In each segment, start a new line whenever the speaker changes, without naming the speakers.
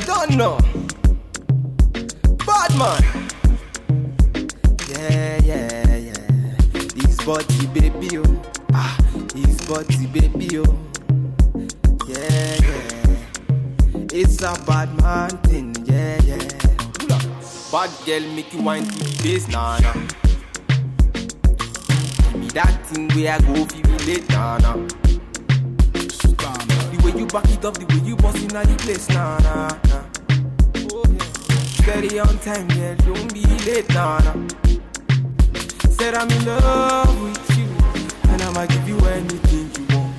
You don't know. Bad man. Yeah. His body baby oh. His body baby oh. Yeah. It's a bad man thing, yeah. Bad girl make you wine to the bass, nah. Give me that thing where I go feel relate, nah. The way you back it up, the way you bust in the place, nah. Steady on time, girl, don't be late, nah. Said I'm in love with you, and I'ma give you anything you want,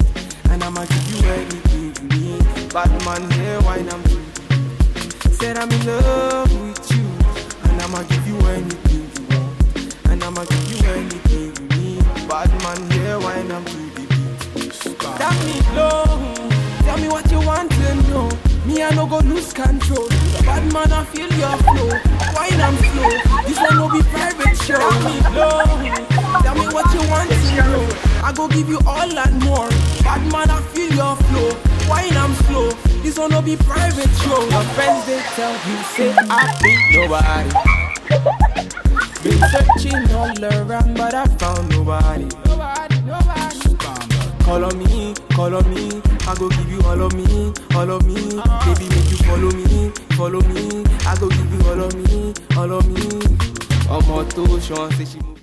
and I'ma give you anything you need. Bad man, here, wine I'm doing. Said I'm in love with you, and I'ma give you anything you want, and I'ma give you anything you need. Bad man, here, wine I'm doing. Tell me low, tell me what you want to know. Me I no go lose control. Bad man I feel your flow. Wine I'm slow. This one no be private show. Tell me low, tell me what you want to know. I go give you all and more. Bad man I feel your flow. Wine I'm slow. This one no be private show. Your friends they tell you say I ain't nobody. Been searching all around but I found nobody. Call on me, I go give you all of me. Baby, make you follow me. I go give you all of me. I'm auto, Sean say she move.